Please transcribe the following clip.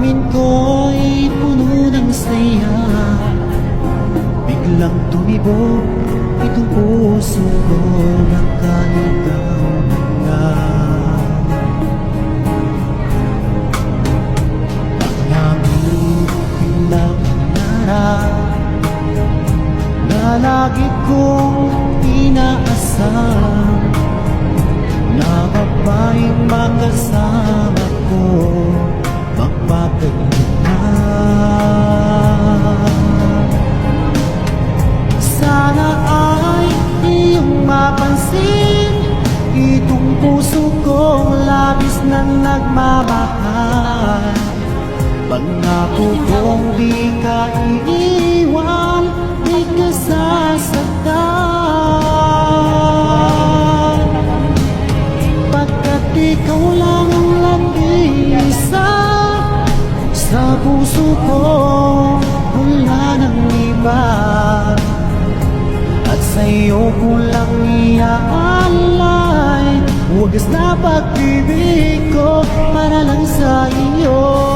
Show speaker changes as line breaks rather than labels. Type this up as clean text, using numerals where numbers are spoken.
damdamin ko'y puno ng saya. Biglang tumibok itong puso ko, nakaligaw na. Ang aming biglang na lagi kong inaasam, na babaeng makasama ko magpapagmahal. Sana ay iyong mapansin itong puso kong labis na nagmamahal. Pangako kong di ka iiwan, di ka sasaktan, pagkat ikaw lang ang nag-iisa sa puso ko, wala nang iba. At sa'yo ko lang iaalay wagas na pag-ibig ko para lang sa iyo.